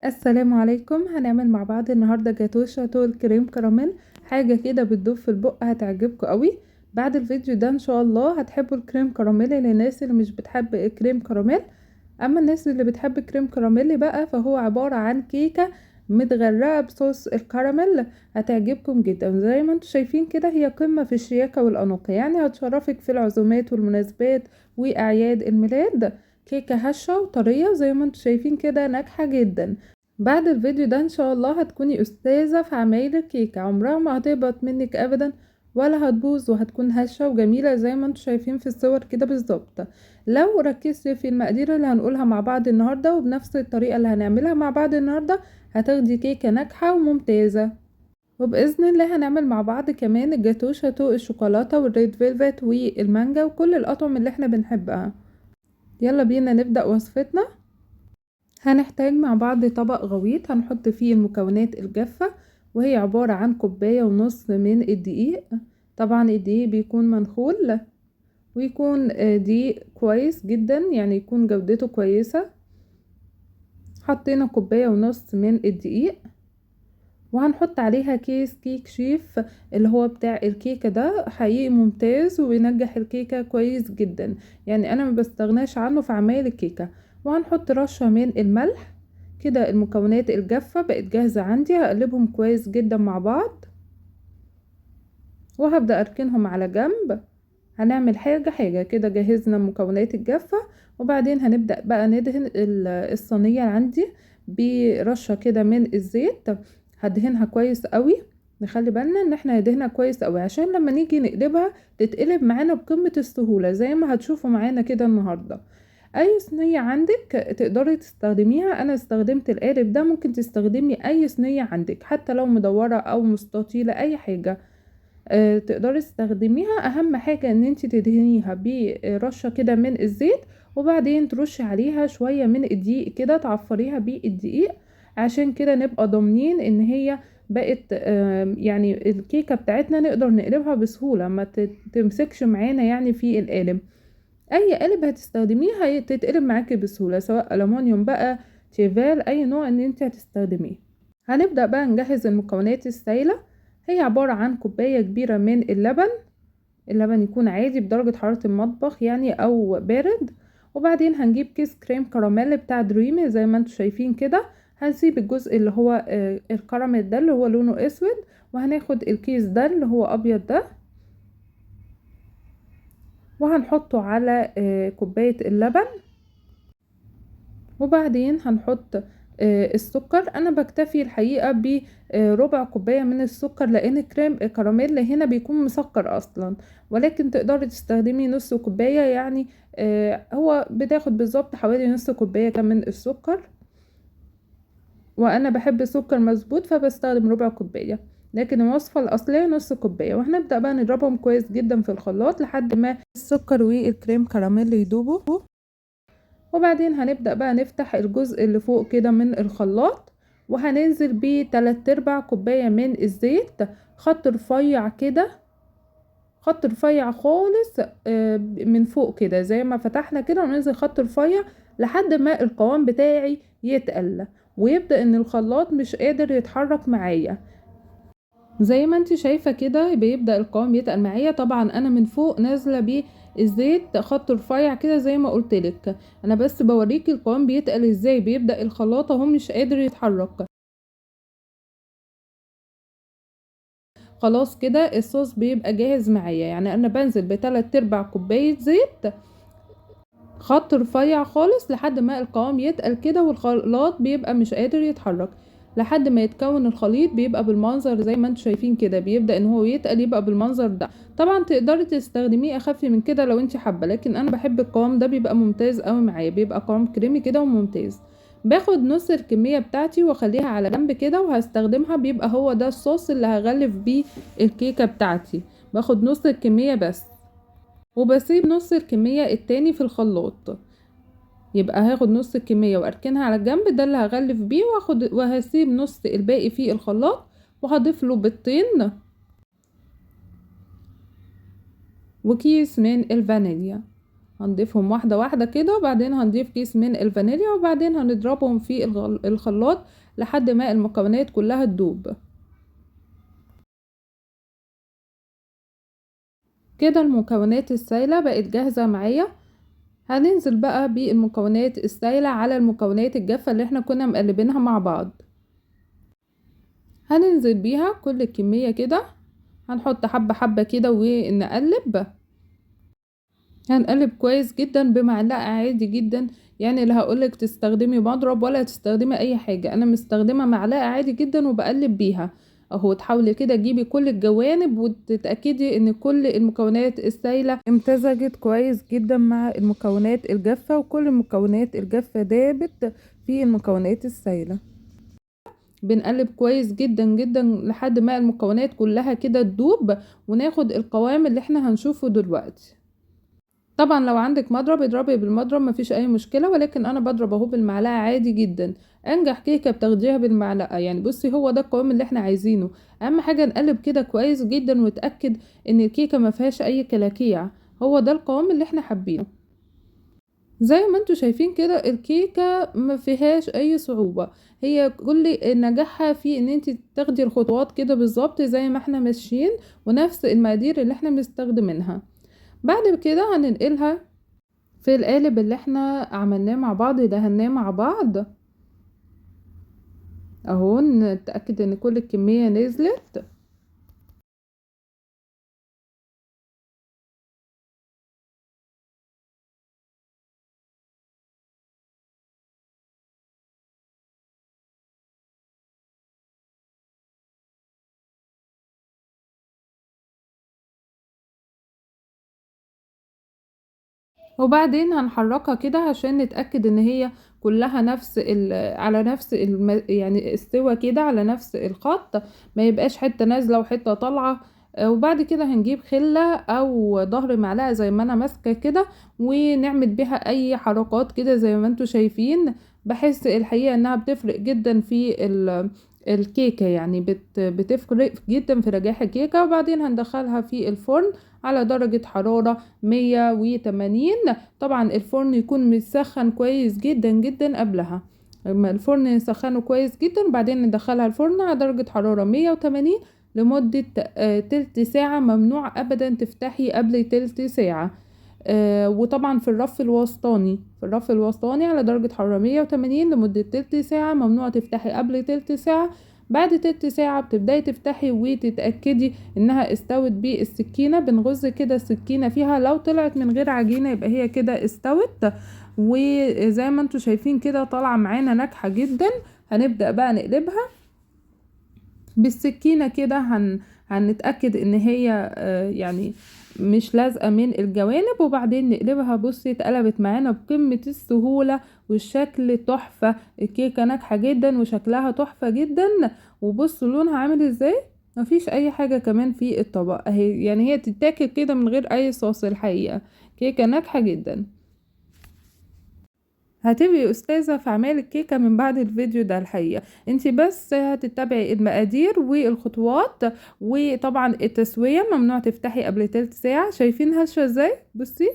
السلام عليكم. هنعمل مع بعض النهارده جاتوه شاتو الكريم كراميل، حاجه كده بتدوب في البق هتعجبكم قوي. بعد الفيديو ده ان شاء الله هتحبوا الكريم كراميل للناس اللي مش بتحب الكريم كراميل. اما الناس اللي بتحب الكريم كراميل بقى فهو عباره عن كيكه متغرقه بصوص الكراميل، هتعجبكم جدا. زي ما انتم شايفين كده هي قمه في الشياكه والانوقه، يعني هتشرفك في العزومات والمناسبات واعياد الميلاد. كيكه هشه وطريه زي ما انتم شايفين كده، ناجحه جدا. بعد الفيديو ده ان شاء الله هتكوني استاذة في عمايل الكيكة، عمرها ما هتهبط منك ابدا ولا هتبوظ، وهتكون هشة وجميلة زي ما انتم شايفين في الصور كده بالظبط. لو ركزتي في المقادير اللي هنقولها مع بعض النهاردة وبنفس الطريقة اللي هنعملها مع بعض النهاردة، هتاخدي كيكة ناجحة وممتازة. وبإذن الله هنعمل مع بعض كمان الجاتو شاتو الشوكولاتة والريد فيلفت والمانجا وكل الأطعم اللي احنا بنحبها. يلا بينا نبدأ وصفتنا. هنحتاج مع بعض طبق غويط هنحط فيه المكونات الجافة، وهي عبارة عن كوباية ونص من الدقيق. طبعا الدقيق بيكون منخول ويكون دقيق كويس جدا، يعني يكون جودته كويسة. حطينا كوباية ونص من الدقيق وهنحط عليها كيس كيك شيف اللي هو بتاع الكيكة، ده حقيقي ممتاز وبينجح الكيكة كويس جدا، يعني انا ما بستغناش عنه في عمايل الكيكة. وهنحط رشة من الملح. كده المكونات الجافة بقت جاهزة عندي، هقلبهم كويس جدا مع بعض وهبدأ اركنهم على جنب. هنعمل حاجة حاجة كده، جهزنا المكونات الجافة وبعدين هنبدأ بقى ندهن الصينية عندي برشة كده من الزيت. هدهنها كويس قوي، نخلي بالنا ان احنا ندهنها كويس قوي عشان لما نيجي نقلبها تتقلب معانا بقمة السهولة زي ما هتشوفوا معانا كده النهاردة. اي صينية عندك تقدري تستخدميها، انا استخدمت القالب ده، ممكن تستخدمي اي صينية عندك حتى لو مدورة او مستطيلة اي حاجة تقدري تستخدميها. اهم حاجة ان انت تدهنيها برشة كده من الزيت وبعدين ترشي عليها شوية من الدقيق كده، تعفريها بالدقيق عشان كده نبقى ضامنين ان هي بقت يعني الكيكة بتاعتنا نقدر نقلبها بسهولة، ما تمسكش معانا يعني في القالب. اي قالب هتستخدميه هتتقلب معاكي بسهولة، سواء ألمونيوم بقى، تيفال، اي نوع ان انت هتستخدميه. هنبدأ بقى نجهز المكونات السائلة. هي عبارة عن كوباية كبيرة من اللبن. اللبن يكون عادي بدرجة حرارة المطبخ يعني أو بارد. وبعدين هنجيب كيس كريم كراميل بتاع دريمي زي ما انتم شايفين كده. هنسيب الجزء اللي هو الكراميل ده اللي هو لونه اسود، وهناخد الكيس ده اللي هو ابيض ده وهنحطه على كوباية اللبن. وبعدين هنحط السكر. انا بكتفي الحقيقة بربع كوباية من السكر لان كريم كراميل هنا بيكون مسكر اصلا، ولكن تقدري تستخدمي نص كوباية، يعني هو بتاخد بالظبط حوالي نص كوباية من السكر، وانا بحب سكر مظبوط فبستخدم ربع كوباية، لكن الوصفة الاصلية نص كوباية. وهنبدأ بقى نضربهم كويس جدا في الخلاط لحد ما السكر والكريم كراميل يدوبوا. وبعدين هنبدأ بقى نفتح الجزء اللي فوق كده من الخلاط وهننزل بيه 3/4 كوباية من الزيت، خط رفيع كده، خط رفيع خالص من فوق كده زي ما فتحنا كده، وننزل خط رفيع لحد ما القوام بتاعي يتقل ويبدأ ان الخلاط مش قادر يتحرك معايا. زي ما انت شايفة كده بيبدأ القوام يتقل معايا. طبعا انا من فوق نازلة بيه الزيت خط رفيع كده زي ما قلتلك، انا بس بوريكي القوام بيتقل ازاي، بيبدأ الخلاط اهو مش قادر يتحرك. خلاص كده الصوص بيبقى جاهز معايا، يعني انا بنزل ب3/4 كوباية زيت خط رفيع خالص لحد ما القوام يتقل كده والخلاط بيبقى مش قادر يتحرك، لحد ما يتكون الخليط بيبقى بالمنظر زي ما انتم شايفين كده، بيبدأ ان هو يتقل يبقى بالمنظر ده. طبعا تقدري تستخدميه اخف من كده لو انت حابه، لكن انا بحب القوام ده بيبقى ممتاز قوي معايا، بيبقى قوام كريمي كده وممتاز. باخد نص الكميه بتاعتي واخليها على جنب كده وهستخدمها، بيبقى هو ده الصوص اللي هغلف بيه الكيكه بتاعتي. باخد نص الكميه بس وبسيب نص الكميه التاني في الخلاط، يبقى هاخد نص الكمية واركنها على الجنب، ده اللي هغلف بيه، وهسيب نص الباقي في الخلاط وهضيف له بيضتين وكيس من الفانيليا. هنضيفهم واحدة واحدة كده، وبعدين هنضيف كيس من الفانيليا، وبعدين هنضربهم في الخلاط لحد ما المكونات كلها تدوب. كده المكونات السايلة بقت جاهزة معايا. هننزل بقى بالمكونات السايلة على المكونات الجافة اللي احنا كنا مقلبينها مع بعض. هننزل بيها كل الكمية كده، هنحط حبة حبة كده ونقلب. هنقلب كويس جدا بمعلقة عادي جدا، يعني لا هقولك تستخدمي مضرب ولا تستخدمي اي حاجة، انا مستخدمة معلقة عادي جدا وبقلب بيها اهو. تحاولي كده تجيبي كل الجوانب وتتأكدي ان كل المكونات السايلة امتزجت كويس جدا مع المكونات الجافة، وكل المكونات الجافة دابت في المكونات السايلة. بنقلب كويس جدا جدا لحد ما المكونات كلها كده تدوب وناخد القوام اللي احنا هنشوفه دلوقتي. طبعا لو عندك مضرب اضربي بالمضرب مفيش اي مشكلة، ولكن انا بضرب اهو بالمعلقة عادي جدا. انجح كيكة بتاخديها بالمعلقة، يعني بصي هو ده القوام اللي احنا عايزينه. اهم حاجة نقلب كده كويس جدا ونتأكد ان الكيكة ما فيهاش اي كلاكيع، هو ده القوام اللي احنا حابينه. زي ما انتوا شايفين كده الكيكة ما فيهاش اي صعوبة، هي كل نجاحها في ان انت تاخدي الخطوات كده بالظبط زي ما احنا ماشيين، ونفس المقادير اللي احنا مستخدمينها. بعد كده هننقلها في القالب اللي احنا عملناه مع بعض دهناه مع بعض اهو، نتأكد ان كل الكمية نزلت. وبعدين هنحركها كده عشان نتأكد ان هي كلها نفس على نفس يعني استوى كده على نفس الخط، ما يبقاش حتة نازلة وحتة طالعة. وبعد كده هنجيب خلة او ظهر معلقة زي ما انا ماسكة كده، ونعمل بيها اي حركات كده زي ما انتوا شايفين. بحس الحقيقة انها بتفرق جدا في الكيكة، يعني بتفرق جدا في نجاح الكيكة. وبعدين هندخلها في الفرن على درجة حرارة 180. طبعا الفرن يكون مسخن كويس جدا جدا قبلها، لما الفرن نسخنه كويس جدا بعدين ندخلها الفرن على درجة حرارة 180 لمدة تلت ساعة. ممنوع ابدا تفتحي قبل تلت ساعة. وطبعا في الرف الوسطاني، على درجة حرارة 180 لمدة تلت ساعة، ممنوع تفتحي قبل تلت ساعة. بعد تلت ساعة بتبدأي تفتحي وتتأكدي انها استوت بالسكينة، بنغز كده السكينة فيها، لو طلعت من غير عجينة يبقى هي كده استوت. وزي ما انتوا شايفين كده طالعة معانا ناجحة جدا. هنبدأ بقى نقلبها بالسكينة كده، هنتأكد ان هي يعني مش لازقة من الجوانب، وبعدين نقلبها. بصي اتقلبت معانا بقمة السهولة والشكل تحفة. الكيكة ناجحة جدا وشكلها تحفة جدا، وبصوا لونها عامل ازاي، مفيش اي حاجة كمان في الطبق اهي، يعني هي تتاكل كده من غير اي صوص. الحقيقة كيكة ناجحة جدا. هتبقي استاذة في اعمال الكيكة من بعد الفيديو ده. الحقيقة انتي بس هتتبعي المقادير والخطوات، وطبعا التسوية ممنوع تفتحي قبل تلت ساعة. شايفين هشة ازاي؟ بصي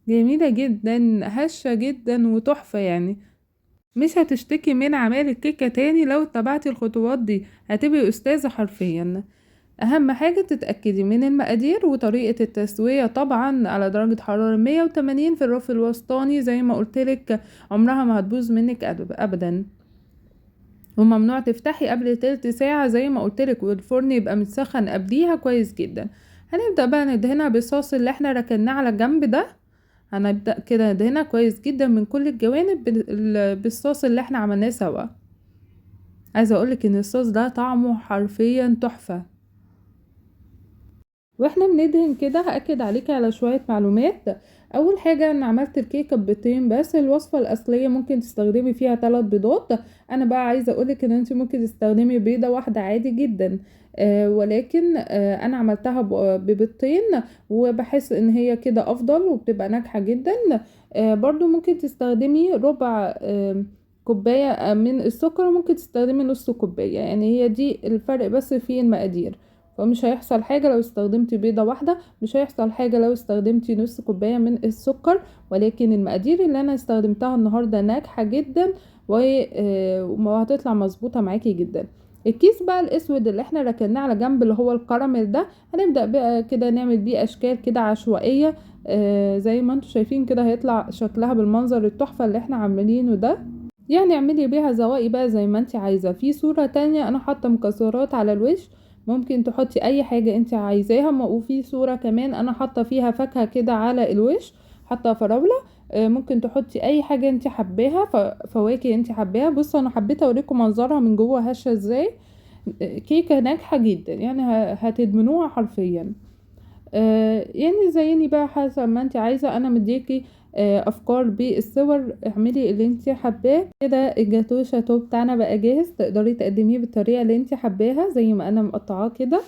جميلة جدا، هشة جدا وتحفة، يعني مش هتشتكي من اعمال الكيكة تاني لو اتبعتي الخطوات دي، هتبقي استاذة حرفيا. اهم حاجة تتأكدي من المقادير وطريقة التسوية، طبعا على درجة حرارة 180 في الرف الوسطاني زي ما قلتلك، عمرها ما هتبوظ منك ابدا. وممنوع تفتحي قبل تلت ساعة زي ما قلتلك، والفرن يبقى متسخن قبليها كويس جدا. هنبدأ بقى ندهنها بالصوص اللي احنا ركناه على الجنب ده. هنبدأ كده ندهنها كويس جدا من كل الجوانب بالصوص اللي احنا عملناه سوا. عايزة اقولك ان الصوص ده طعمه حرفيا تحفة. واحنا بندهن كده هاكد عليكي على شويه معلومات. اول حاجه انا عملت الكيكه ببيضتين بس، الوصفه الاصليه ممكن تستخدمي فيها 3 بيضات. انا بقى عايزه اقولك ان انت ممكن تستخدمي بيضه واحده عادي جدا، ولكن انا عملتها ببيضتين، وبحس ان هي كده افضل وبتبقى ناجحه جدا. برضو ممكن تستخدمي ربع كوبايه من السكر، وممكن تستخدمي نص كوبايه، يعني هي دي الفرق بس في المقادير. فمش هيحصل حاجة لو استخدمتي بيضة واحدة، مش هيحصل حاجة لو استخدمتي نص كوباية من السكر. ولكن المقادير اللي انا استخدمتها النهاردة ناجحة جدا وهتطلع مظبوطة معاكي جدا. الكيس بقى الاسود اللي احنا ركناه على جنب اللي هو الكراميل ده، هنبدأ بقى كده نعمل بيه اشكال كده عشوائية. زي ما انتوا شايفين كده هيطلع شكلها بالمنظر التحفة اللي احنا عاملينه ده. يعني اعملي بيها زوائي بقى زي ما انت عايزة. في صورة تانية انا حاطة مكسرات على الوش، ممكن تحطي اي حاجة انت عايزاها. وفي صورة كمان انا حاطة فيها فاكهة كده على الوش، حاطة فراولة. ممكن تحطي اي حاجة انت حباها، فواكه انت حباها. بصوا انا حبيت اوريكم منظرها من جوه هشة ازاي. كيكة ناجحة جدا، يعني هتدمنوها حرفيا. يعني زيني بقى حسب ما انت عايزة. انا مديكي افكار بالصور، اعملي اللي انت حباه. كده الجاتو شاتو بتاعنا بقى جاهز، تقدري تقدميه بالطريقة اللي انت حباها زي ما انا مقطعاه كده.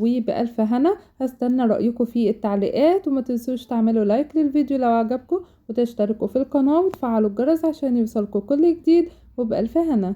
وبألف هنا. هستنى رأيكم في التعليقات، وما تنسوش تعملوا لايك للفيديو لو عجبكم، وتشتركوا في القناة وتفعلوا الجرس عشان يوصلكوا كل جديد. وبألف هنا.